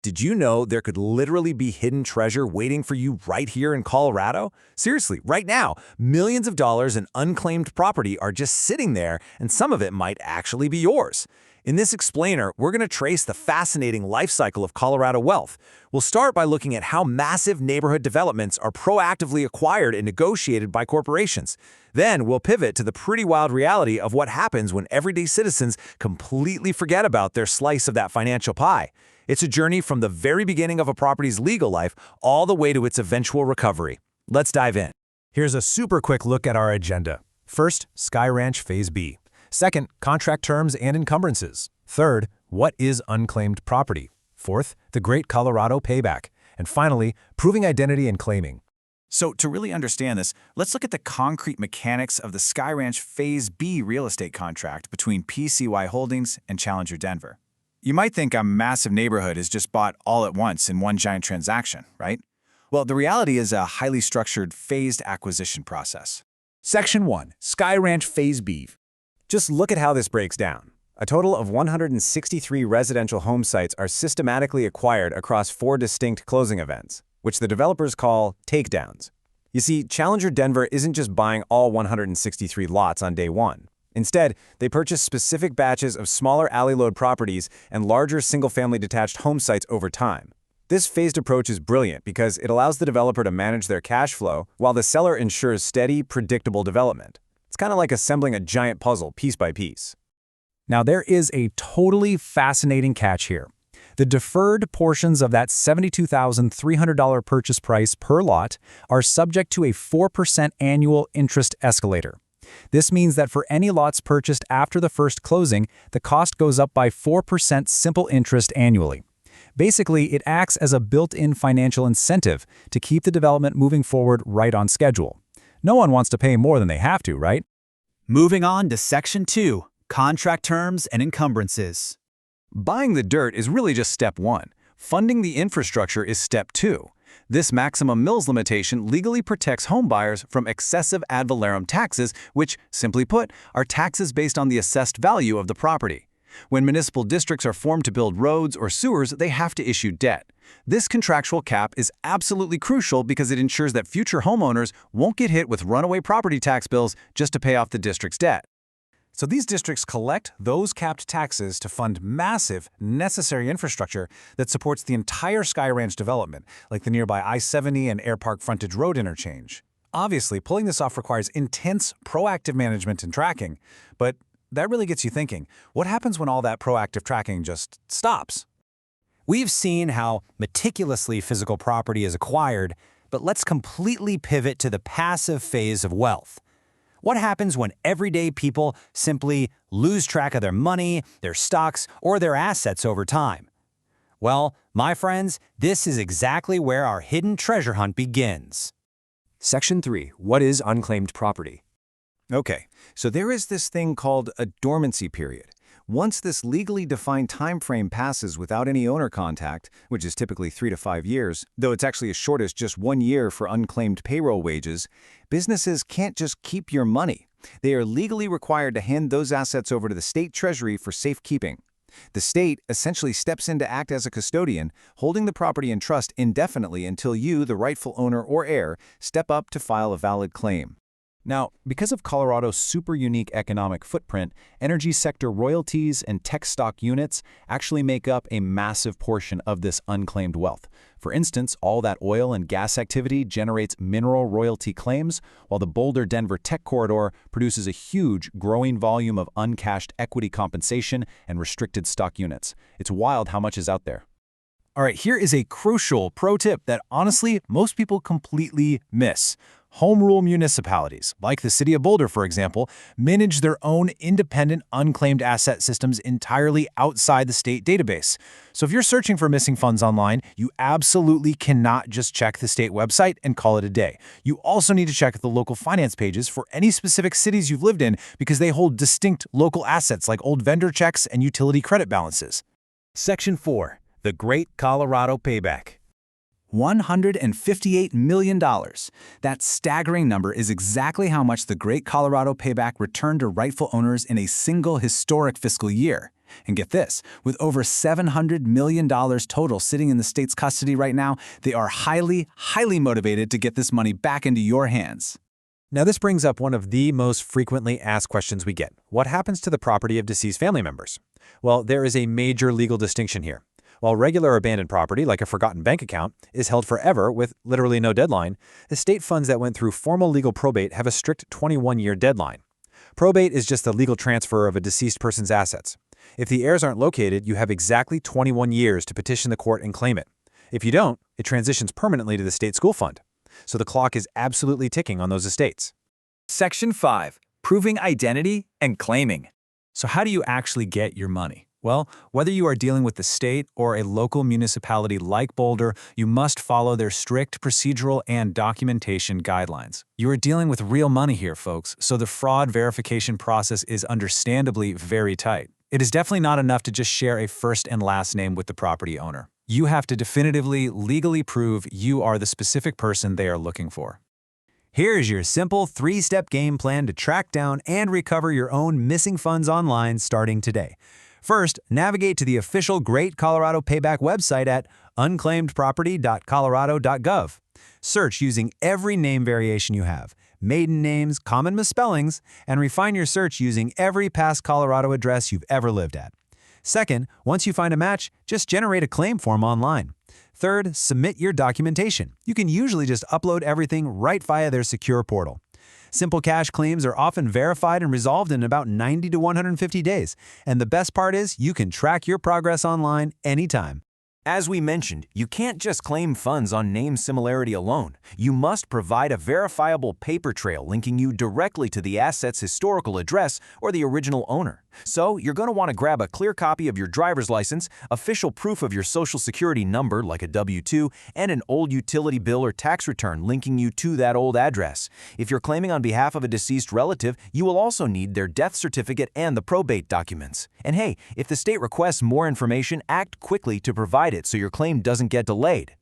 Did you know there could literally be hidden treasure waiting for you right here in Colorado? Seriously, right now, millions of dollars in unclaimed property are just sitting there, and some of it might actually be yours. In this explainer, we're going to trace the fascinating life cycle of Colorado wealth. We'll start by looking at how massive neighborhood developments are proactively acquired and negotiated by corporations. Then we'll pivot to the pretty wild reality of what happens when everyday citizens completely forget about their slice of that financial pie. It's a journey from the very beginning of a property's legal life all the way to its eventual recovery. Let's dive in. Here's a super quick look at our agenda. First, Sky Ranch Phase B. Second, contract terms and encumbrances. Third, what is unclaimed property? Fourth, the Great Colorado Payback. And finally, proving identity and claiming. So to really understand this, let's look at the concrete mechanics of the Sky Ranch Phase B real estate contract between PCY Holdings and Challenger Denver. You might think a massive neighborhood is just bought all at once in one giant transaction, right? Well, the reality is a highly structured, phased acquisition process. Section 1. Sky Ranch Phase B. Just look at how this breaks down. A total of 163 residential home sites are systematically acquired across 4 distinct closing events, which the developers call takedowns. You see, Challenger Denver isn't just buying all 163 lots on day one. Instead, they purchase specific batches of smaller alley-load properties and larger single-family detached home sites over time. This phased approach is brilliant because it allows the developer to manage their cash flow while the seller ensures steady, predictable development. It's kind of like assembling a giant puzzle piece by piece. Now, there is a totally fascinating catch here. The deferred portions of that $72,300 purchase price per lot are subject to a 4% annual interest escalator. This means that for any lots purchased after the first closing, the cost goes up by 4% simple interest annually. Basically, it acts as a built-in financial incentive to keep the development moving forward right on schedule. No one wants to pay more than they have to, right? Moving on to Section 2, Contract Terms and Encumbrances. Buying the dirt is really just step 1. Funding the infrastructure is step 2. This maximum mills limitation legally protects homebuyers from excessive ad valorem taxes, which, simply put, are taxes based on the assessed value of the property. When municipal districts are formed to build roads or sewers, they have to issue debt. This contractual cap is absolutely crucial because it ensures that future homeowners won't get hit with runaway property tax bills just to pay off the district's debt. So these districts collect those capped taxes to fund massive, necessary infrastructure that supports the entire Sky Ranch development, like the nearby I-70 and Air Park frontage road interchange. Obviously, pulling this off requires intense, proactive management and tracking, but that really gets you thinking, what happens when all that proactive tracking just stops? We've seen how meticulously physical property is acquired, but let's completely pivot to the passive phase of wealth. What happens when everyday people simply lose track of their money, their stocks, or their assets over time? Well, my friends, this is exactly where our hidden treasure hunt begins. Section 3. What is unclaimed property? Okay, so there is this thing called a dormancy period. Once this legally defined time frame passes without any owner contact, which is typically 3 to 5 years, though it's actually as short as just 1 year for unclaimed payroll wages, businesses can't just keep your money. They are legally required to hand those assets over to the state treasury for safekeeping. The state essentially steps in to act as a custodian, holding the property in trust indefinitely until you, the rightful owner or heir, step up to file a valid claim. Now, because of Colorado's super unique economic footprint, energy sector royalties and tech stock units actually make up a massive portion of this unclaimed wealth. For instance, all that oil and gas activity generates mineral royalty claims, while the Boulder-Denver Tech Corridor produces a huge, growing volume of uncashed equity compensation and restricted stock units. It's wild how much is out there. All right, here is a crucial pro tip that honestly most people completely miss. Home rule municipalities, like the city of Boulder, for example, manage their own independent unclaimed asset systems entirely outside the state database. So if you're searching for missing funds online, you absolutely cannot just check the state website and call it a day. You also need to check the local finance pages for any specific cities you've lived in because they hold distinct local assets like old vendor checks and utility credit balances. Section 4. The Great Colorado Payback. $158 million. That staggering number is exactly how much the Great Colorado Payback returned to rightful owners in a single historic fiscal year. And get this, with over $700 million total sitting in the state's custody right now, they are highly, highly motivated to get this money back into your hands. Now, this brings up one of the most frequently asked questions we get. What happens to the property of deceased family members? Well, there is a major legal distinction here. While regular abandoned property, like a forgotten bank account, is held forever with literally no deadline, estate funds that went through formal legal probate have a strict 21-year deadline. Probate is just the legal transfer of a deceased person's assets. If the heirs aren't located, you have exactly 21 years to petition the court and claim it. If you don't, it transitions permanently to the state school fund. So the clock is absolutely ticking on those estates. Section 5. Proving identity and claiming. So how do you actually get your money? Well, whether you are dealing with the state or a local municipality like Boulder, you must follow their strict procedural and documentation guidelines. You are dealing with real money here, folks, so the fraud verification process is understandably very tight. It is definitely not enough to just share a first and last name with the property owner. You have to definitively, legally prove you are the specific person they are looking for. Here's your simple 3-step game plan to track down and recover your own missing funds online starting today. First, navigate to the official Great Colorado Payback website at unclaimedproperty.colorado.gov. Search using every name variation you have, maiden names, common misspellings, and refine your search using every past Colorado address you've ever lived at. Second, once you find a match, just generate a claim form online. Third, submit your documentation. You can usually just upload everything right via their secure portal. Simple cash claims are often verified and resolved in about 90 to 150 days. And the best part is you can track your progress online anytime. As we mentioned, you can't just claim funds on name similarity alone. You must provide a verifiable paper trail linking you directly to the asset's historical address or the original owner. So, you're going to want to grab a clear copy of your driver's license, official proof of your social security number like a W-2, and an old utility bill or tax return linking you to that old address. If you're claiming on behalf of a deceased relative, you will also need their death certificate and the probate documents. And hey, if the state requests more information, act quickly to provide it so your claim doesn't get delayed.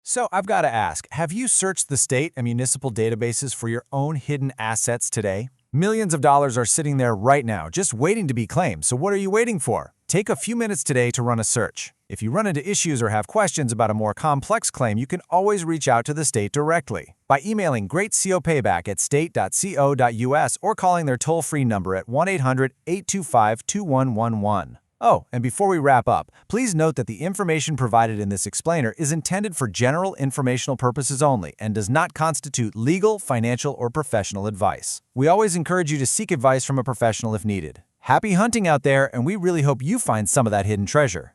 So I've got to ask, have you searched the state and municipal databases for your own hidden assets today? Millions of dollars are sitting there right now, just waiting to be claimed, so what are you waiting for? Take a few minutes today to run a search. If you run into issues or have questions about a more complex claim, you can always reach out to the state directly by emailing greatcopayback@state.co.us or calling their toll-free number at 1-800-825-2111. Oh, and before we wrap up, please note that the information provided in this explainer is intended for general informational purposes only and does not constitute legal, financial, or professional advice. We always encourage you to seek advice from a professional if needed. Happy hunting out there, and we really hope you find some of that hidden treasure.